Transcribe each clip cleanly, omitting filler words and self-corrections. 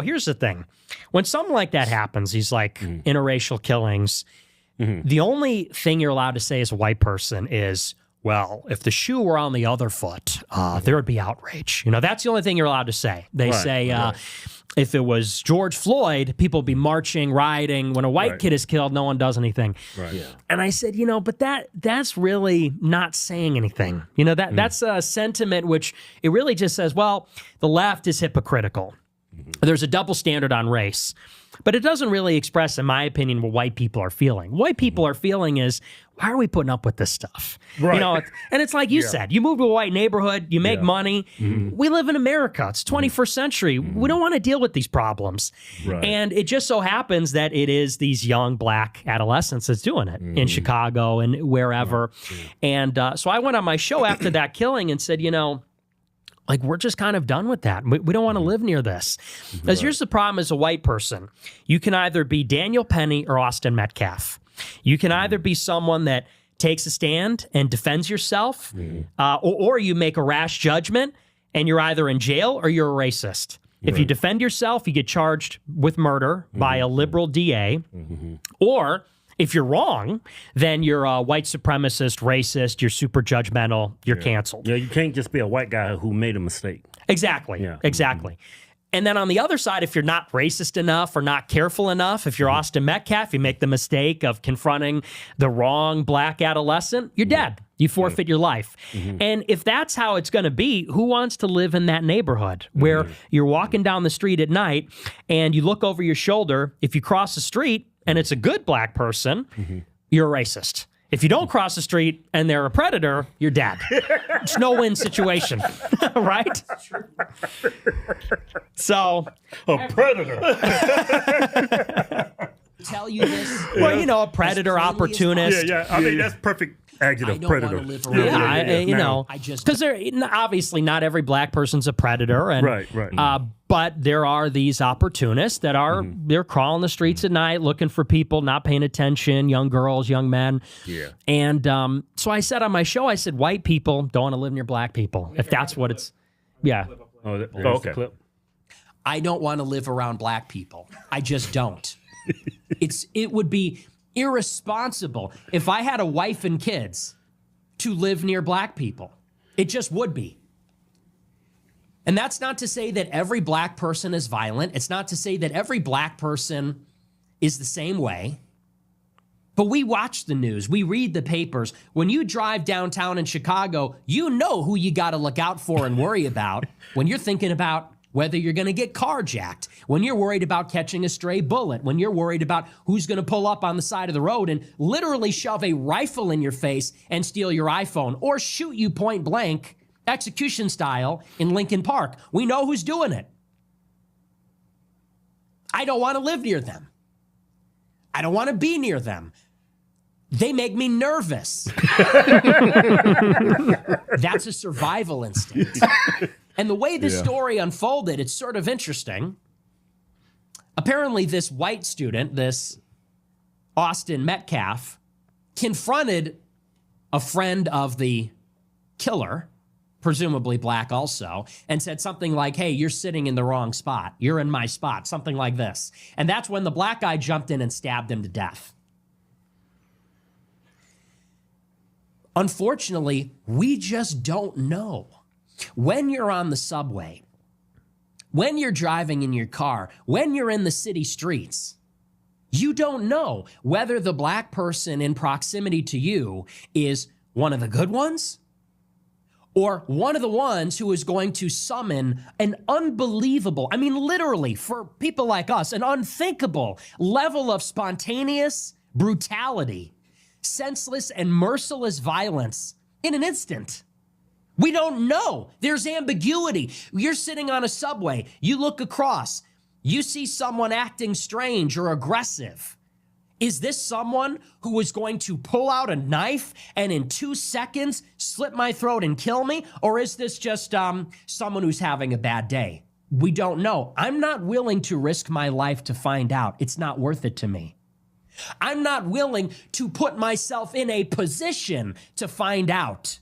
Here's the thing. When something like that happens, these like interracial killings, the only thing you're allowed to say as a white person is, well, if the shoe were on the other foot, there would be outrage. You know, that's the only thing you're allowed to say. They say, if it was George Floyd, people would be marching, rioting. When a white kid is killed, no one does anything. Right. Yeah. And I said, you know, but that's really not saying anything. You know, that's a sentiment which it really just says, well, the left is hypocritical. There's a double standard on race. But it doesn't really express, in my opinion, what white people are feeling. What white people are feeling is, why are we putting up with this stuff? Right. You know, and it's like you said, you move to a white neighborhood, you make money. We live in America. It's 21st century. We don't want to deal with these problems. Right. And it just so happens that it is these young black adolescents that's doing it in Chicago and wherever. And so I went on my show after that killing and said, you know, like, we're just kind of done with that. We don't want to live near this. Because here's the problem as a white person. You can either be Daniel Penny or Austin Metcalf. You can either be someone that takes a stand and defends yourself, or you make a rash judgment and you're either in jail or you're a racist. If you defend yourself, you get charged with murder by a liberal DA, or if you're wrong, then you're a white supremacist, racist, you're super judgmental, you're canceled. Yeah, you can't just be a white guy who made a mistake. Exactly, exactly. And then on the other side, if you're not racist enough or not careful enough, if you're Austin Metcalf, you make the mistake of confronting the wrong black adolescent, you're dead. You forfeit your life. And if that's how it's going to be, who wants to live in that neighborhood where you're walking down the street at night and you look over your shoulder, if you cross the street, and it's a good black person, you're a racist. If you don't cross the street and they're a predator, you're dead. It's no win situation, right? So, a predator. Tell you this. Well, you know, a predator, opportunist. I mean, that's perfect adjective, predator. You know, because obviously not every black person's a predator, and but there are these opportunists that are they're crawling the streets at night looking for people, not paying attention, young girls, young men. Yeah. And so I said on my show, I said, white people don't want to live near black people. If that's what it's, okay. Clip. I don't want to live around black people. I just don't. It would be irresponsible if I had a wife and kids to live near black people. It just would be. And that's not to say that every black person is violent. It's not to say that every black person is the same way. But we watch the news. We read the papers. When you drive downtown in Chicago, you know who you got to look out for and worry about when you're thinking about whether you're going to get carjacked, when you're worried about catching a stray bullet, when you're worried about who's going to pull up on the side of the road and literally shove a rifle in your face and steal your iPhone or shoot you point blank, execution style, in Lincoln Park. We know who's doing it. I don't want to live near them. I don't want to be near them. They make me nervous. That's a survival instinct. And the way this story unfolded, it's sort of interesting. Apparently, this white student, this Austin Metcalf, confronted a friend of the killer, presumably black also, and said something like, hey, you're sitting in the wrong spot. You're in my spot, something like this. And that's when the black guy jumped in and stabbed him to death. Unfortunately, we just don't know. When you're on the subway, when you're driving in your car, when you're in the city streets, you don't know whether the black person in proximity to you is one of the good ones or one of the ones who is going to summon an unbelievable, I mean, literally, for people like us, an unthinkable level of spontaneous brutality, senseless and merciless violence in an instant. We don't know. There's ambiguity. You're sitting on a subway. You look across. You see someone acting strange or aggressive. Is this someone who is going to pull out a knife and in 2 seconds slit my throat and kill me? Or is this just someone who's having a bad day? We don't know. I'm not willing to risk my life to find out. It's not worth it to me. I'm not willing to put myself in a position to find out.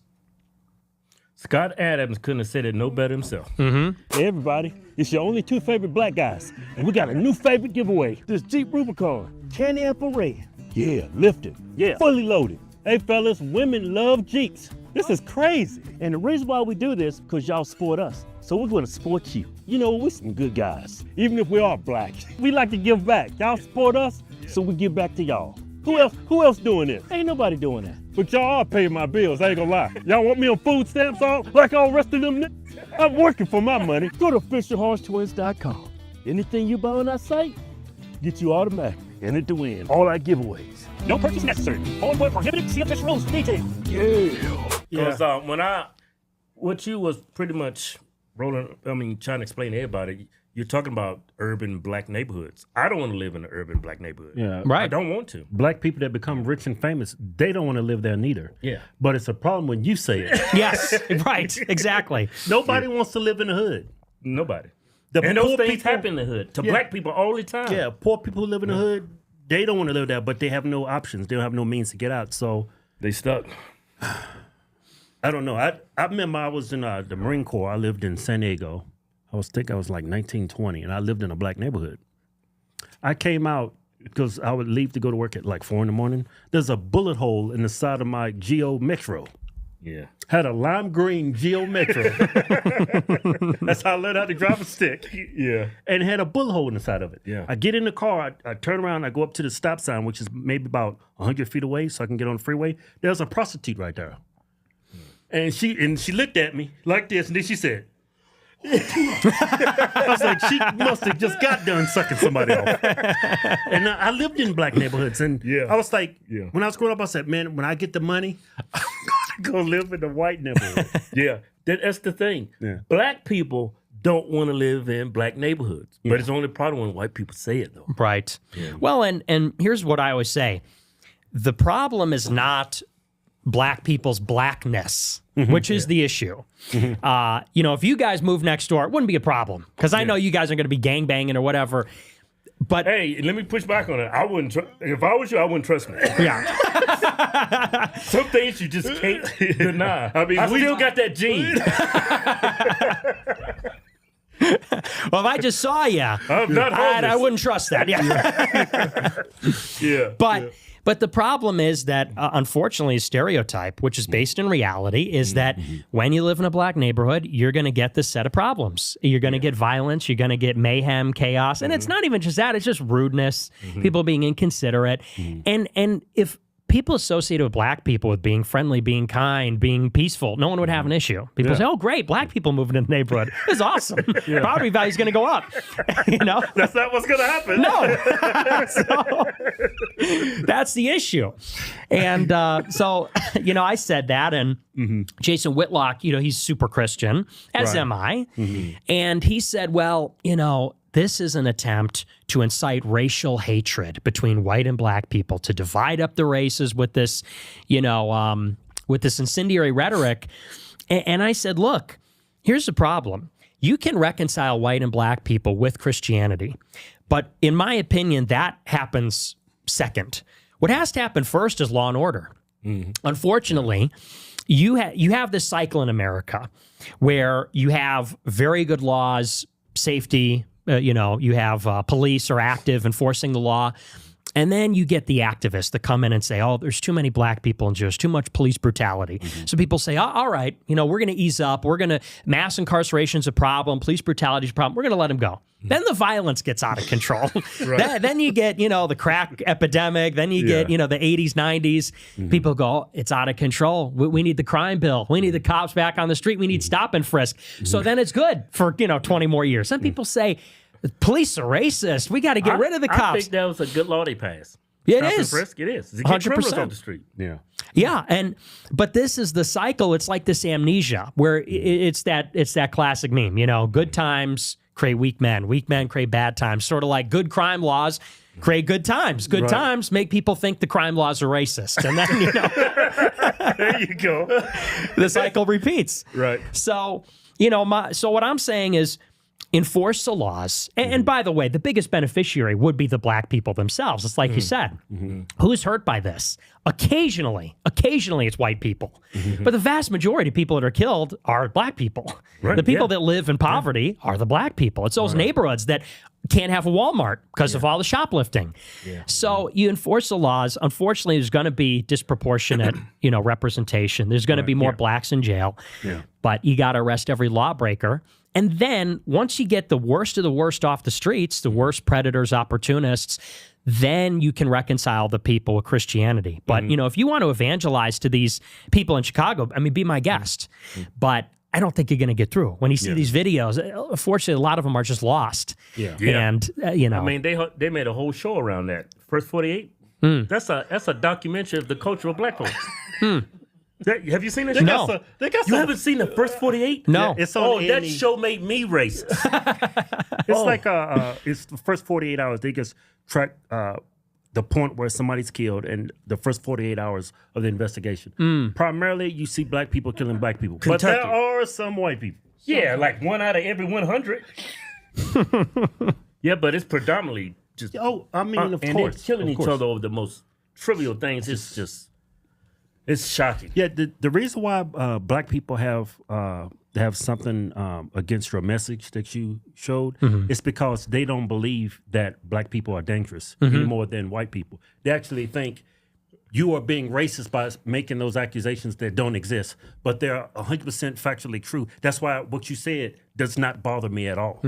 Scott Adams couldn't have said it no better himself. Hey everybody, it's your only 2 favorite black guys, and we got a new favorite giveaway. This Jeep Rubicon, candy apple red. Yeah, lifted. Yeah, fully loaded. Hey fellas, women love Jeeps. This is crazy. And the reason why we do this, because y'all support us. So we're gonna support you. You know, we're some good guys. Even if we are black, we like to give back. Y'all support us, so we give back to y'all. Who else doing this? Ain't nobody doing that. But y'all are paying my bills, I ain't gonna lie. Y'all want me on food stamps like all the rest of them niggas? I'm working for my money. Go to officialhodgetwins.com. Anything you buy on our site, get you automatically entered to win all our giveaways. No purchase necessary. All but prohibited. See official rules for details. Yeah. Because what you was pretty much trying to explain to everybody, you're talking about urban black neighborhoods. I don't want to live in an urban black neighborhood. Yeah. Right. I don't want to. Black people that become rich and famous, they don't want to live there neither. Yeah. But it's a problem when you say it. Yes, right, exactly. Nobody wants to live in the hood. Nobody. The And those poor things people- happen in the hood to black people all the time. Yeah, poor people who live in the hood, they don't want to live there, but they have no options. They don't have no means to get out. So They stuck. I don't know. I remember I was in the Marine Corps. I lived in San Diego. I was like 1920, and I lived in a black neighborhood. I came out because I would leave to go to work at like 4 in the morning. There's a bullet hole in the side of my Geo Metro. Yeah. Had a lime green Geo Metro. That's how I learned how to drive a stick. Yeah. And it had a bullet hole in the side of it. Yeah. I get in the car, I turn around, I go up to the stop sign, which is maybe about 100 feet away, so I can get on the freeway. There's a prostitute right there. And she looked at me like this, and then she said, I was like, she must have just got done sucking somebody off. And I lived in black neighborhoods, and I was like, when I was growing up, I said, man, when I get the money, I'm going to go live in the white neighborhood. Yeah. That's the thing. Yeah. Black people don't want to live in black neighborhoods. But it's only problem when white people say it, though. Right. Well, and here's what I always say. The problem is not black people's blackness, which is the issue. If you guys move next door, it wouldn't be a problem because I know you guys are going to be gangbanging or whatever. But hey, let me push back on it. I wouldn't. If I was you, I wouldn't trust me. Yeah. Some things you just can't deny. I mean, we still got that gene. Well, if I just saw you, I'm not homeless. I wouldn't trust that. Yeah. But the problem is that, unfortunately, a stereotype, which is based in reality, is that when you live in a black neighborhood, you're going to get this set of problems. You're going to get violence. You're going to get mayhem, chaos. And it's not even just that. It's just rudeness, people being inconsiderate. And if people associated with black people with being friendly, being kind, being peaceful, no one would have an issue. People say, oh, great, black people moving in the neighborhood. This is awesome. Property value is going to go up. That's not what's going to happen. No. So, that's the issue. And I said that, and Jason Whitlock, he's super Christian, as am I. And he said, well, this is an attempt to incite racial hatred between white and black people, to divide up the races with this, with this incendiary rhetoric. And I said, look, here's the problem. You can reconcile white and black people with Christianity. But in my opinion, that happens second. What has to happen first is law and order. Unfortunately, you have this cycle in America where you have very good laws, safety, you have police are active enforcing the law. And then you get the activists that come in and say, oh, there's too many black people in jail, too much police brutality. So people say, all right, we're going to ease up. We're going to, mass incarceration is a problem. Police brutality is a problem. We're going to let them go. Then the violence gets out of control. Then you get, the crack epidemic. Then you get, the 80s, 90s. People go, it's out of control. We need the crime bill. We need the cops back on the street. We need stop and frisk. So then it's good for, 20 more years. Some people say, police are racist. We got to get rid of the cops. I think that was a good law they passed. It Stop is. and frisk, it is. To get criminals 100%. on the street. Yeah, but this is the cycle. It's like this amnesia where it's that classic meme. Good times create weak men create bad times. Sort of like good crime laws create good times. Good times make people think the crime laws are racist, and then There you go. the cycle repeats. Right. So so what I'm saying is, enforce the laws. And by the way, the biggest beneficiary would be the black people themselves. It's like you said. Who's hurt by this? Occasionally it's white people. But the vast majority of people that are killed are black people. Right, The people that live in poverty are the black people. It's those neighborhoods that can't have a Walmart because of all the shoplifting. So you enforce the laws. Unfortunately, there's going to be disproportionate, representation. There's going to be more blacks in jail. But you got to arrest every lawbreaker. And then once you get the worst of the worst off the streets, the worst predators, opportunists, then you can reconcile the people with Christianity. But, if you want to evangelize to these people in Chicago, I mean, be my guest. But I don't think you're going to get through. When you see these videos, unfortunately, a lot of them are just lost. And, I mean, they made a whole show around that. First 48? That's a documentary of the culture of black folks. Have you seen it? No. You haven't seen the first 48? No. It's on that show made me racist. It's like it's the first 48 hours. They just track the point where somebody's killed and the first 48 hours of the investigation. Primarily, you see black people killing black people. But there are some white people. Yeah, like 1 out of every 100. Yeah, but it's predominantly just... I mean, of and course. they're killing of each course. other over the most trivial things. It's just... It's shocking. Yeah, the reason why black people have something against your message that you showed is because they don't believe that black people are dangerous any more than white people. They actually think you are being racist by making those accusations that don't exist, but they're 100% factually true. That's why what you said does not bother me at all.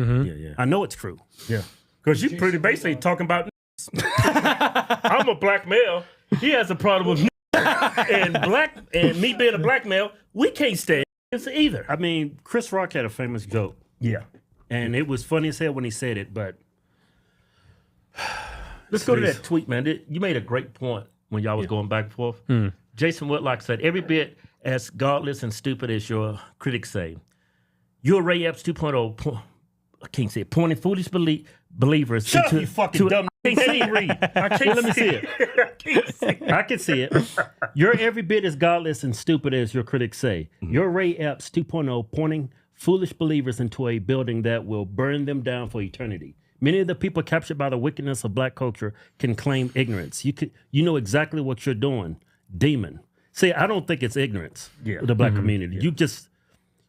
I know it's true. Yeah. Because you pretty basically talking about I'm a black male. He has a problem with and me being a black male, we can't stand this either. I mean, Chris Rock had a famous joke. Yeah. And it was funny as hell when he said it, but... Let's go to that tweet, man. You made a great point when y'all was going back and forth. Jason Whitlock said, every bit as godless and stupid as your critics say. You're Ray Epps 2.0, I can't say it, pointing foolish believers Shut up, you fucking dumb. I can't see it. I can't Let me see it. I can see it. You're every bit as godless and stupid as your critics say. You're Ray Epps 2.0, pointing foolish believers into a building that will burn them down for eternity. Many of the people captured by the wickedness of black culture can claim ignorance. You know exactly what you're doing, demon. See, I don't think it's ignorance of the black community.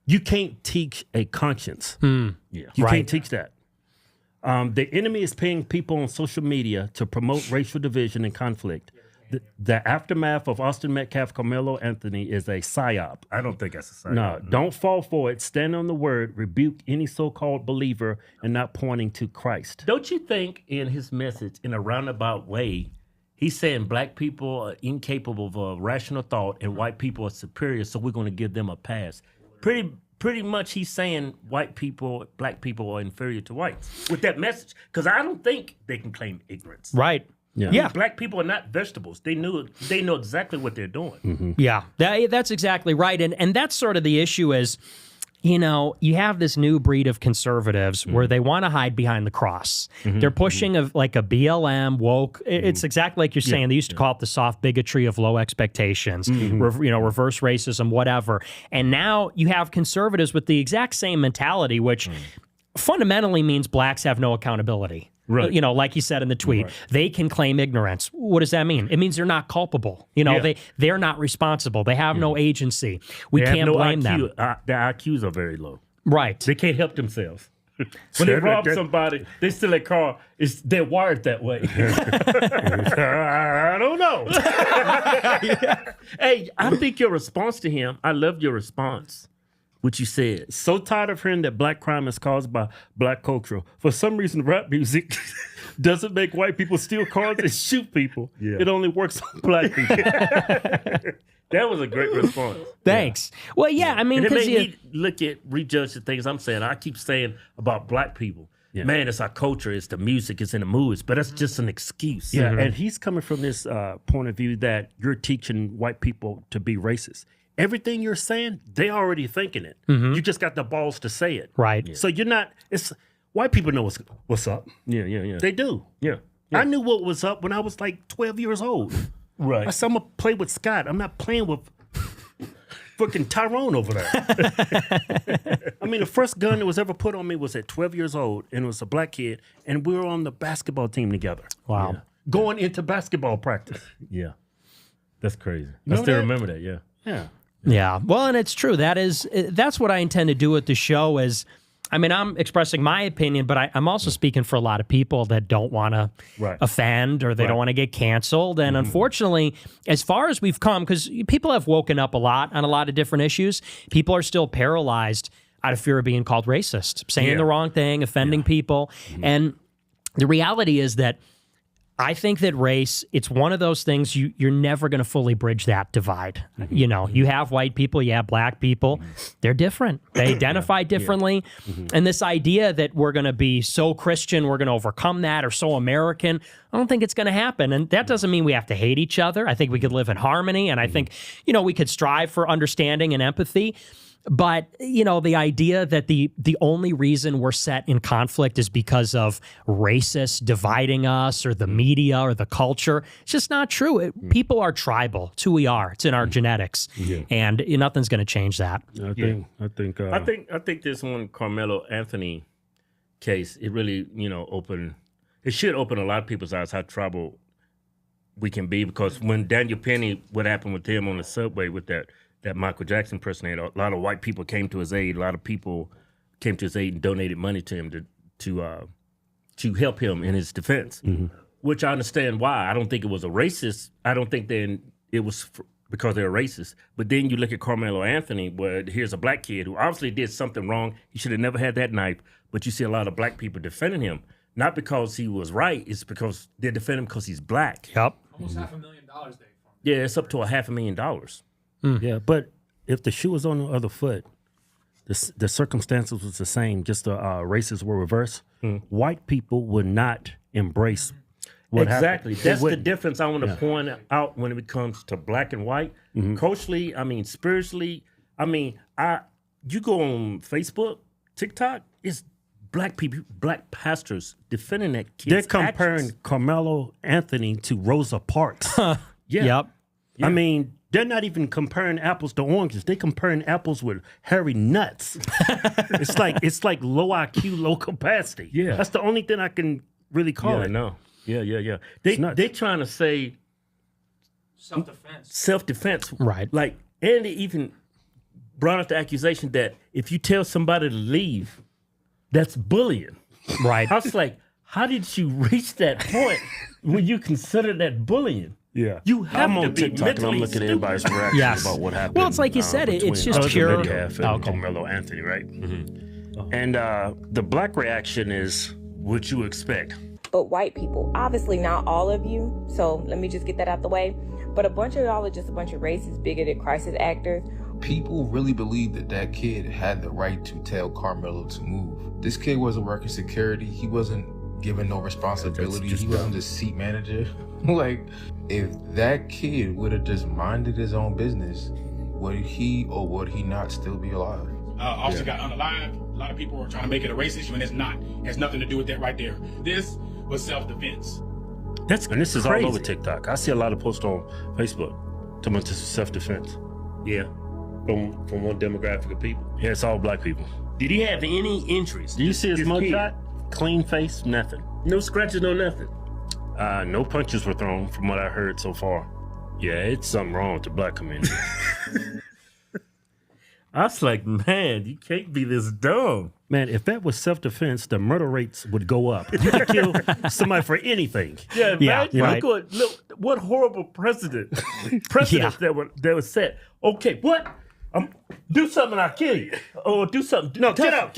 You can't teach a conscience. You can't teach that. The enemy is paying people on social media to promote racial division and conflict. The aftermath of Austin Metcalf, Carmelo Anthony is a psyop. I don't think that's a psyop. No, don't fall for it. Stand on the word. Rebuke any so-called believer and not pointing to Christ. Don't you think in his message, in a roundabout way, he's saying black people are incapable of a rational thought and white people are superior, so we're going to give them a pass? Pretty much he's saying black people are inferior to whites with that message. Because I don't think they can claim ignorance. Right. Yeah. Black people are not vegetables. They know exactly what they're doing. Yeah, that's exactly right. And that's sort of the issue is, you have this new breed of conservatives where they want to hide behind the cross. They're pushing a BLM, woke. It's exactly like you're saying. They used to call it the soft bigotry of low expectations, reverse racism, whatever. And now you have conservatives with the exact same mentality, which fundamentally means blacks have no accountability. Right. Like you said in the tweet, they can claim ignorance. What does that mean? It means they're not culpable. They're not responsible. They have no agency. We can't blame them. Their IQs are very low. Right. They can't help themselves. When they rob somebody, they steal a car. They're wired that way. I don't know. Hey, I think your response to him, I loved your response. What you said. So tired of hearing that black crime is caused by black culture. For some reason, rap music doesn't make white people steal cars and shoot people. Yeah. It only works on black people. That was a great response. Thanks. Yeah. Well, yeah, I mean, and it made me rejudge the things I'm saying. I keep saying about black people. Yeah. Man, it's our culture, it's the music, it's in the movies, but that's just an excuse. Yeah, and he's coming from this point of view that you're teaching white people to be racist. Everything you're saying, they already thinking it. You just got the balls to say it. Right. Yeah. So you're not, white people know what's up. Yeah. They do. Yeah. I knew what was up when I was like 12 years old. Right. I said, I'm going to play with Scott. I'm not playing with freaking Tyrone over there. I mean, the first gun that was ever put on me was at 12 years old, and it was a black kid, and we were on the basketball team together. Wow. Yeah. Going into basketball practice. Yeah. That's crazy. You I know still that? remember that, yeah. Yeah. Yeah. Well, and it's true. That's what I intend to do with the show is, I mean, I'm expressing my opinion, but I'm also speaking for a lot of people that don't want to offend or they don't want to get canceled. And unfortunately, as far as we've come, because people have woken up a lot on a lot of different issues, people are still paralyzed out of fear of being called racist, saying the wrong thing, offending people. And the reality is that I think that race, it's one of those things you're never going to fully bridge that divide. You know, you have white people, you have black people. They're different. They identify differently. And this idea that we're going to be so Christian, we're going to overcome that, or so American, I don't think it's going to happen. And that doesn't mean we have to hate each other. I think we could live in harmony. And I think, you know, we could strive for understanding and empathy. But, you know, the idea that the only reason we're set in conflict is because of racists dividing us or the media or the culture, it's just not true. People are tribal. It's who we are. It's in our genetics. And nothing's going to change that. I think this one Carmelo Anthony case, it really, you know, it should open a lot of people's eyes how tribal we can be, because when Daniel Penny, what happened with him on the subway with that Michael Jackson impersonator, a lot of white people came to his aid. A lot of people came to his aid and donated money to him to help him in his defense, which I understand why. I don't think it was a racist. I don't think then it was because they're racist. But then you look at Carmelo Anthony, where here's a black kid who obviously did something wrong. He should have never had that knife. But you see a lot of black people defending him, not because he was right. It's because they're defending him because he's black. Yep. Almost $500,000 they found. Yeah, it's up to $500,000. Yeah, but if the shoe was on the other foot, the circumstances was the same, just the races were reversed, white people would not embrace what exactly. happened. That's the difference I want to point out when it comes to black and white. Culturally, I mean, spiritually, I mean, you go on Facebook, TikTok, it's black people, black pastors defending that kid's They're comparing actions. Carmelo Anthony to Rosa Parks. Yep. I mean, they're not even comparing apples to oranges. They're comparing apples with hairy nuts. it's like low IQ, low capacity. Yeah. That's the only thing I can really call Yeah, it. no. Yeah. nuts. They trying to say Self-defense. self-defense. Right. Like, and they even brought up the accusation that if you tell somebody to leave, that's bullying. Right. I was like, how did you reach that point when you consider that bullying? Yeah. You have I'm to on be TikTok and I'm mentally looking at stupid. everybody's reaction Yes. about what happened. Well, it's like you said, it's between just Hudson pure- Metcalf and Okay. Carmelo Anthony, right? And the black reaction is what you expect. But white people, obviously not all of you, so let me just get that out the way. But a bunch of y'all are just a bunch of racist, bigoted crisis actors. People really believe that kid had the right to tell Carmelo to move. This kid wasn't working security. He wasn't given no responsibility. He wasn't the seat manager. Like, if that kid would have just minded his own business, would he or would he not still be alive? Officer got unalive. A lot of people are trying to make it a race issue, and it's not. It has nothing to do with that right there. This was self-defense. And this is crazy. all over TikTok. I see a lot of posts on Facebook talking about this is self-defense. Yeah. From one demographic of people. Yeah, it's all black people. Did he have any injuries? Do you see his This kid? mugshot? Clean face, nothing. No scratches, no nothing. No punches were thrown from what I heard so far. Yeah, it's something wrong with the black community. I was like, man, you can't be this dumb. Man, if that was self-defense, the murder rates would go up. You could kill somebody for anything. Yeah, Yeah, imagine right. look, what horrible precedents that was set. Okay, what? Do something, I'll kill you. Or do something. No, get out.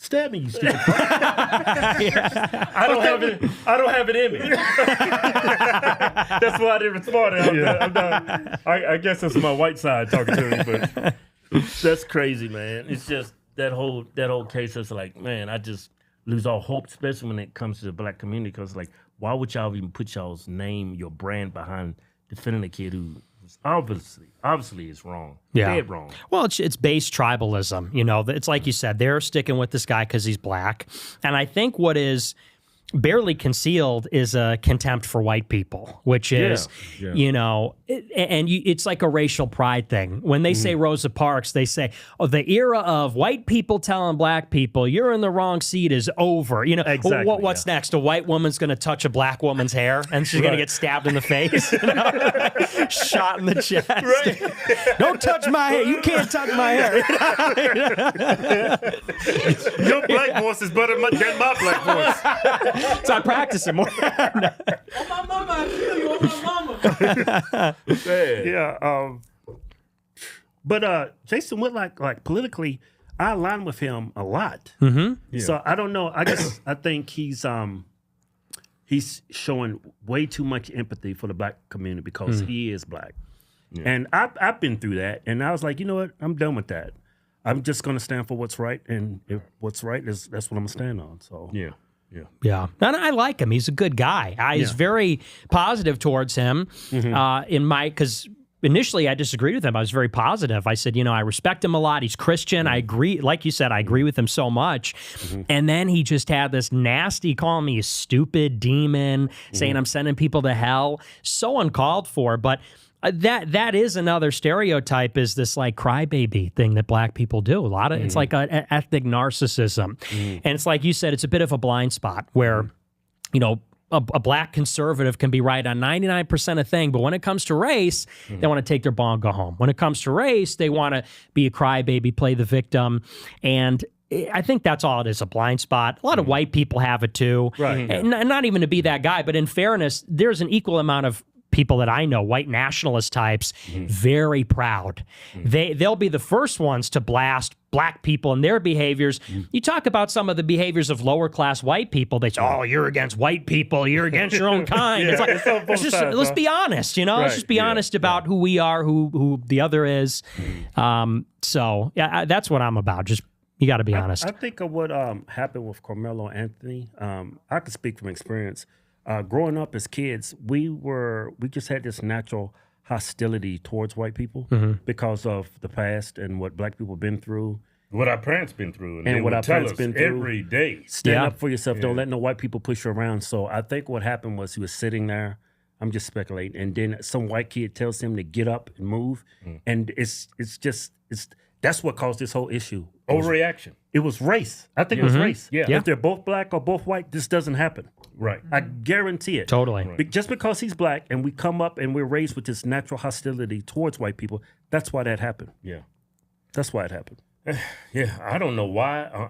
Stab me, you stupid fuck. I don't have it in me. That's why I didn't respond. I'm done. I guess it's my white side talking to me, but that's crazy, man. It's just that whole case is like, man, I just lose all hope, especially when it comes to the black community, because like, why would y'all even put y'all's name, your brand behind defending a kid who obviously is wrong. Yeah. Dead wrong. Well, it's base tribalism. You know, it's like you said, they're sticking with this guy because he's black. And I think what is barely concealed is a contempt for white people, which is, you know, it's like a racial pride thing. When they say Rosa Parks, they say, oh, the era of white people telling black people you're in the wrong seat is over. You know, Exactly, what's next? A white woman's going to touch a black woman's hair and she's going to get stabbed in the face, you know? Shot in the chest. Right. Don't touch my hair. You can't touch my hair. Your black voice is better than my black voice. So I practice it more. Oh, my mama, I feel you. Oh, my mama. Yeah. But Jason Whitlock, like politically, I align with him a lot. So I don't know. I think he's showing way too much empathy for the black community because he is black. Yeah. And I've been through that, and I was like, you know what? I'm done with that. I'm just going to stand for what's right, and if what's right that's what I'm going to stand on. So Yeah. And I like him. He's a good guy. I was very positive towards him because initially I disagreed with him. I was very positive. I said, you know, I respect him a lot. He's Christian. I agree. Like you said, I agree with him so much. And then he just had this nasty calling me a stupid demon, saying I'm sending people to hell. So uncalled for. But that is another stereotype, is this like crybaby thing that black people do. A lot of it's like an ethnic narcissism. And it's like you said, it's a bit of a blind spot where, you know, a black conservative can be right on 99% of things, but when it comes to race, they want to take their ball and go home. When it comes to race, they want to be a crybaby, play the victim, and I think that's all it is, a blind spot. A lot of white people have it too. Right. And not even to be that guy, but in fairness, there's an equal amount of people that I know, white nationalist types, very proud. They'll be the first ones to blast black people and their behaviors. You talk about some of the behaviors of lower class white people, they say, oh, you're against white people, you're against your own kind. It's like, let's be honest, you know? Let's just be honest about who we are, who the other is. So yeah, that's what I'm about. Just, you got to be honest. I think of what happened with Carmelo Anthony. I could speak from experience. Growing up as kids, we just had this natural hostility towards white people because of the past and what black people have been through. What our parents been through. And what our parents been through. Every day. Stand up for yourself. Don't let no white people push you around. So I think what happened was he was sitting there. I'm just speculating. And then some white kid tells him to get up and move. And it's that's what caused this whole issue. Overreaction. It was race. I think it was race. Yeah. If they're both black or both white, this doesn't happen. Right. I guarantee it. Totally. Right. Just because he's black and we come up and we're raised with this natural hostility towards white people, that's why that happened. Yeah. That's why it happened. Yeah. I don't know why.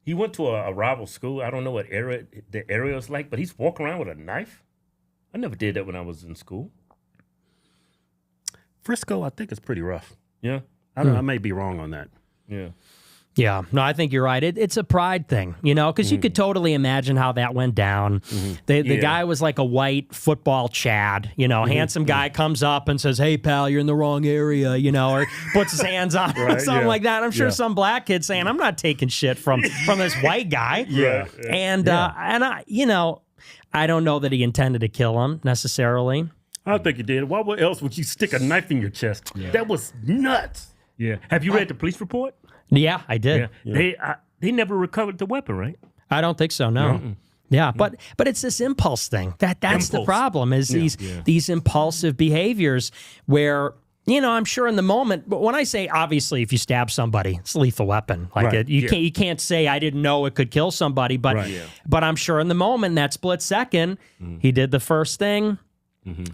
He went to a rival school. I don't know what the area is like, but he's walking around with a knife. I never did that when I was in school. Frisco, I think, is pretty rough. Yeah. I may be wrong on that. Yeah. Yeah, no, I think you're right. It's a pride thing, you know, because you could totally imagine how that went down. The guy was like a white football Chad, you know, handsome guy comes up and says, hey, pal, you're in the wrong area, you know, or puts his hands on him, something like that. I'm sure some black kid saying, I'm not taking shit from this white guy. And I, you know, I don't know that he intended to kill him necessarily. I don't think he did. Why else would you stick a knife in your chest? That was nuts. Yeah. Have you read the police report? Yeah, I did. They never recovered the weapon, right? I don't think so, no. Yeah, but it's this impulse thing. That's the problem, is these impulsive behaviors where, you know, I'm sure in the moment, but when I say, obviously, if you stab somebody, it's a lethal weapon. Like you can't say I didn't know it could kill somebody, but I'm sure in the moment, that split second, he did the first thing.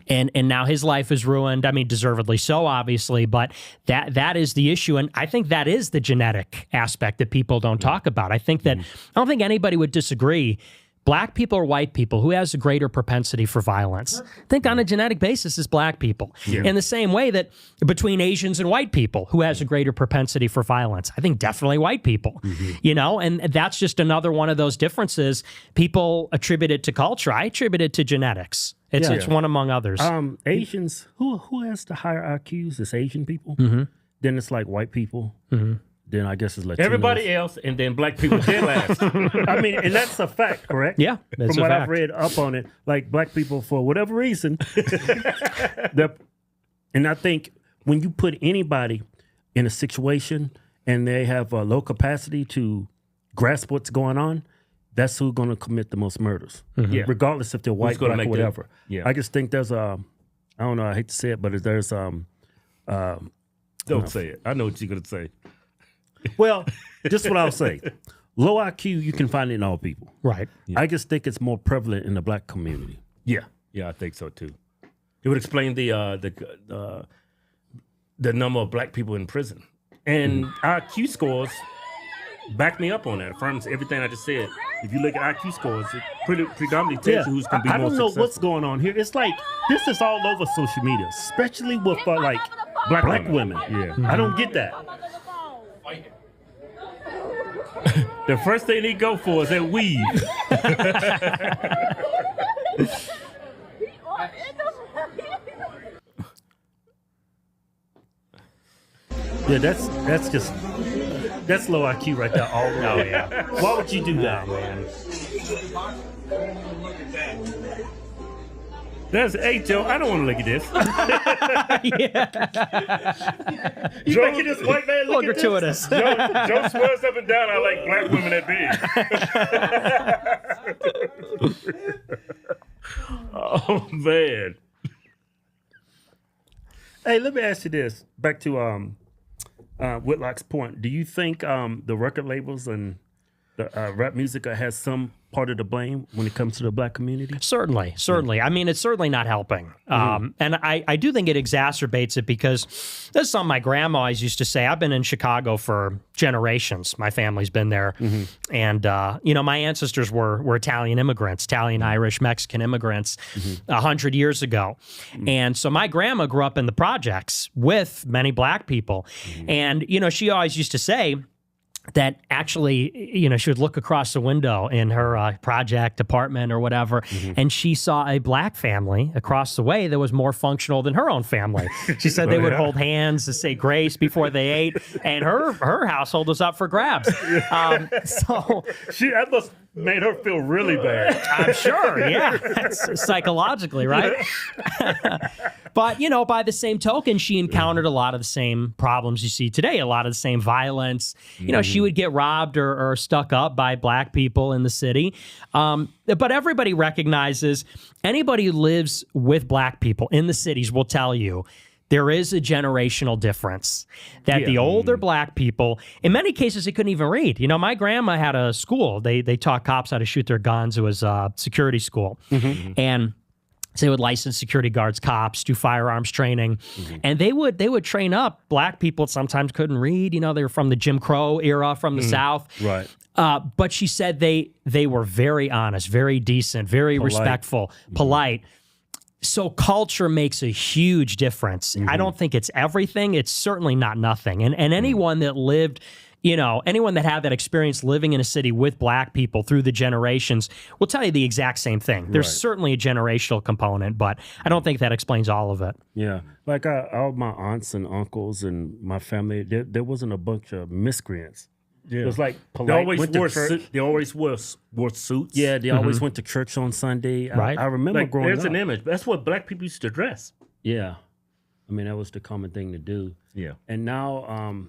And now his life is ruined. I mean, deservedly so, obviously, but that is the issue. And I think that is the genetic aspect that people don't talk about. I think that I don't think anybody would disagree. Black people or white people, who has a greater propensity for violence? I think on a genetic basis is black people. In the same way that between Asians and white people, who has a greater propensity for violence? I think definitely white people, you know, and that's just another one of those differences. People attribute it to culture. I attribute it to genetics. It's one among others. Asians, who has the higher IQs? It's Asian people. Then it's like white people. Then I guess it's Latinos. Everybody else, and then black people dead last. I mean, and that's a fact, correct? Yeah, from what I've read up on it, like black people, for whatever reason, and I think when you put anybody in a situation and they have a low capacity to grasp what's going on, that's who's going to commit the most murders, Yeah. regardless if they're white, gonna black, make or whatever. yeah. I just think there's I don't know, I hate to say it, but there's Don't say it. I know what you're gonna say. well, this is what I'll say. Low IQ, you can find it in all people. Right. I just think it's more prevalent in the black community. Yeah, I think so too. It would explain the number of black people in prison, and IQ scores back me up on that. Affirms everything I just said. If you look at IQ scores, it predominantly tells you who's going to be I more don't know successful. what's going on here. It's like this is all over social media, especially with like black women. Yeah. I don't get that. The first thing they go for is that weave. Yeah, that's low IQ right there. All the way. Oh, yeah. Why would you do that, man? That's hey Joe. I don't want to look at this. You making this white man look at gratuitous. Joe swears up and down. I like black women that big. Oh man. Hey, let me ask you this. Back to Whitlock's point. Do you think the record labels and the rap music has some part of the blame when it comes to the black community? Certainly. I mean, it's certainly not helping. And I do think it exacerbates it because this is something my grandma always used to say. I've been in Chicago for generations. My family's been there. And, my ancestors were Italian immigrants, Italian, Irish, Mexican immigrants 100 years ago. And so my grandma grew up in the projects with many black people. And, she always used to say, that actually, she would look across the window in her project apartment or whatever, and she saw a black family across the way that was more functional than her own family. She said they would hold hands to say grace before they ate, and her household was up for grabs. So That must made her feel really bad. I'm sure, yeah, that's psychologically, right? But, by the same token, she encountered a lot of the same problems you see today, a lot of the same violence. She would get robbed or stuck up by black people in the city. But everybody recognizes anybody who lives with black people in the cities will tell you there is a generational difference that the older black people, in many cases, they couldn't even read. My grandma had a school. They taught cops how to shoot their guns. It was a security school. And so they would license security guards, cops, do firearms training. And they would train up black people that sometimes couldn't read. They were from the Jim Crow era from the South. Right. But she said they were very honest, very decent, very respectful, polite. So culture makes a huge difference. I don't think it's everything. It's certainly not nothing. And anyone that lived, anyone that had that experience living in a city with black people through the generations will tell you the exact same thing. There's certainly a generational component, but I don't think that explains all of it. Yeah. Like all my aunts and uncles and my family, there wasn't a bunch of miscreants. Yeah. It was like polite. They always went to wore church. they always wore suits. Yeah, they always went to church on Sunday. Right. I remember Like, growing there's up. an image. That's what black people used to dress. Yeah. I mean, that was the common thing to do. Yeah. And now,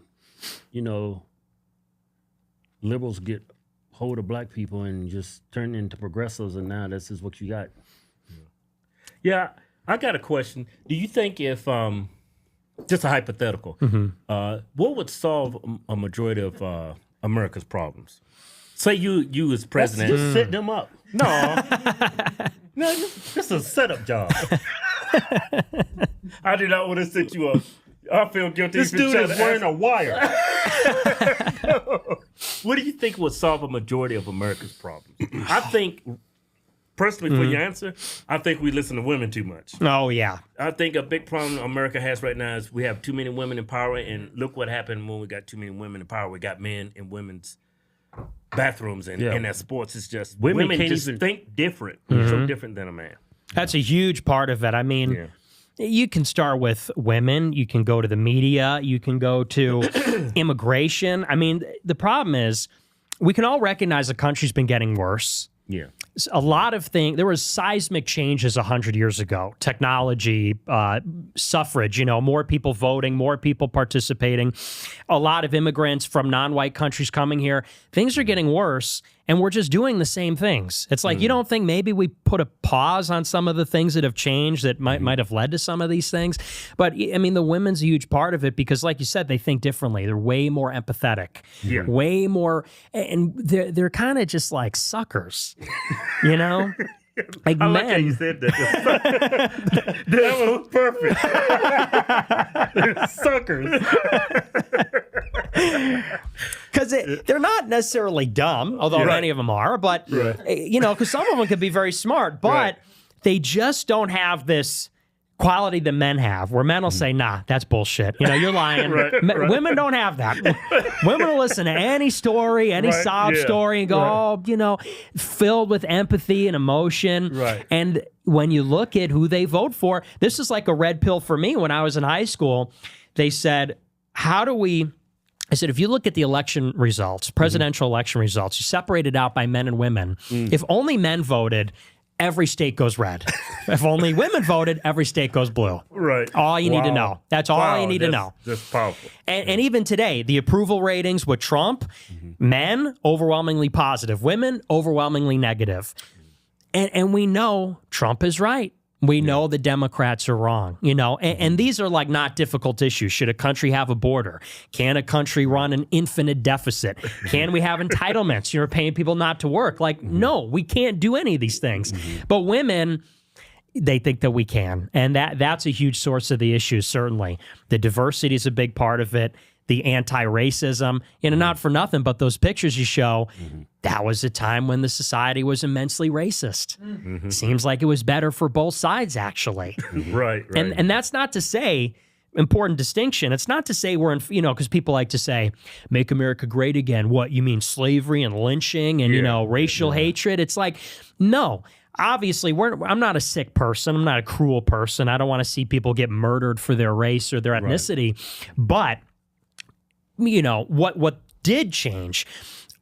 liberals get hold of black people and just turn into progressives, and now this is what you got. Yeah, I got a question. Do you think if just a hypothetical, what would solve a majority of America's problems? Say you as president. Just set them up. No, This is a setup job. I do not want to set you up. I feel guilty. This for trying dude to is wearing ask- a wire. What do you think would solve a majority of America's problems? I think, personally, for your answer, I think we listen to women too much. Oh, yeah. I think a big problem America has right now is we have too many women in power, and look what happened when we got too many women in power. We got men in women's bathrooms and that sports is just Women women can't just even- think different, so different than a man. That's a huge part of it. I mean, you can start with women. You can go to the media. You can go to immigration. I mean, the problem is we can all recognize the country's been getting worse. Yeah. A lot of things, there was seismic changes 100 years ago. Technology, suffrage, more people voting, more people participating, a lot of immigrants from non-white countries coming here. Things are getting worse. and we're just doing the same things. It's like, you don't think maybe we put a pause on some of the things that have changed that might have led to some of these things? But I mean, the women's a huge part of it because, like you said, they think differently. They're way more empathetic, way more, and they're kind of just like suckers, you know? Like I men. like how you said that. That was perfect. Suckers. Because they're not necessarily dumb, although many of them are, but, you know, because some of them could be very smart, but they just don't have this quality that men have, where men will say, nah, that's bullshit. You know, you're lying. Women don't have that. Women will listen to any story, any sob story and go, oh, you know, filled with empathy and emotion. And when you look at who they vote for, this is like a red pill for me. When I was in high school, they said, I said, if you look at the election results, presidential election results, you separate it out by men and women. If only men voted, every state goes red. If only women voted, every state goes blue. All you need to know. That's all you need to know. That's powerful. And even today, the approval ratings with Trump, men overwhelmingly positive, women overwhelmingly negative. And we know Trump is right. We know the Democrats are wrong, you know, and these are like not difficult issues. Should a country have a border? Can a country run an infinite deficit? Can we have entitlements? You're paying people not to work. Like, no, we can't do any of these things. But women, they think that we can. And that's a huge source of the issue, certainly. The diversity is a big part of it. The anti-racism, you know, not for nothing, but those pictures you show, that was a time when the society was immensely racist. Seems like it was better for both sides, actually. And that's not to say, important distinction, it's not to say we're in, you know, because people like to say, make America great again. What, you mean slavery and lynching and, you know, racial hatred? It's like, no. Obviously, I'm not a sick person. I'm not a cruel person. I don't want to see people get murdered for their race or their ethnicity. But you know, what did change,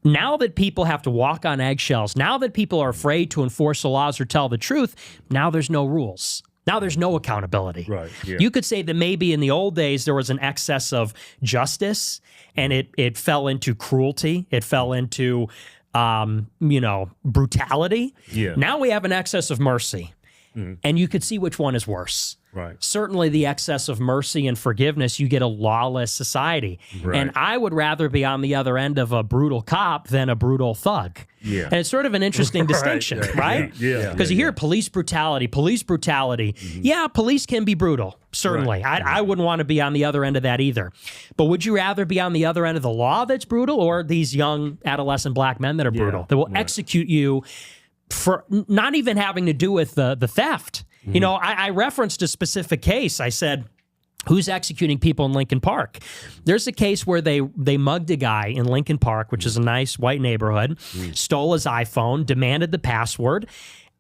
now that people have to walk on eggshells, now that people are afraid to enforce the laws or tell the truth, now there's no rules. Now there's no accountability. You could say that maybe in the old days there was an excess of justice and it fell into cruelty. It fell into, you know, brutality. Now we have an excess of mercy. And you could see which one is worse. Certainly the excess of mercy and forgiveness, you get a lawless society. And I would rather be on the other end of a brutal cop than a brutal thug. And it's sort of an interesting distinction, right? Because you hear police brutality. Yeah, police can be brutal, certainly. I wouldn't want to be on the other end of that either. But would you rather be on the other end of the law that's brutal, or these young adolescent black men that are brutal, that will execute you for not even having to do with the theft? You know, I referenced a specific case. I said, who's executing people in Lincoln Park? There's a case where they mugged a guy in Lincoln Park, which is a nice white neighborhood, stole his iPhone, demanded the password,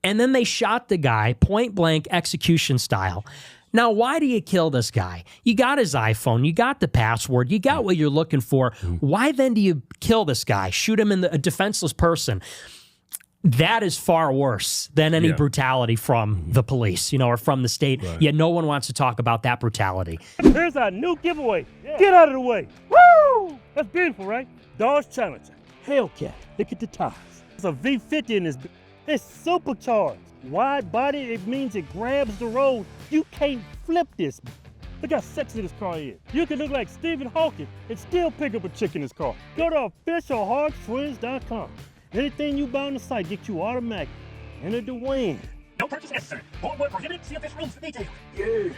and then they shot the guy point blank execution style. Now, why do you kill this guy? You got his iPhone, you got the password, you got what you're looking for. Why then do you kill this guy? Shoot him in a defenseless person. That is far worse than any brutality from the police, you know, or from the state. Yet no one wants to talk about that brutality. Here's our new giveaway. Get out of the way. Woo! That's beautiful, right? Dodge Challenger, Hellcat. Look at the tires. It's a V50 in this. It's supercharged. Wide body, it means it grabs the road. You can't flip this. Look how sexy this car is. You can look like Stephen Hawking and still pick up a chick in this car. Go to officialhodgetwins.com. Anything you buy on the site gets you automatic. Enter the win. No purchase necessary. All word prohibited. See official rules for details. Yeah.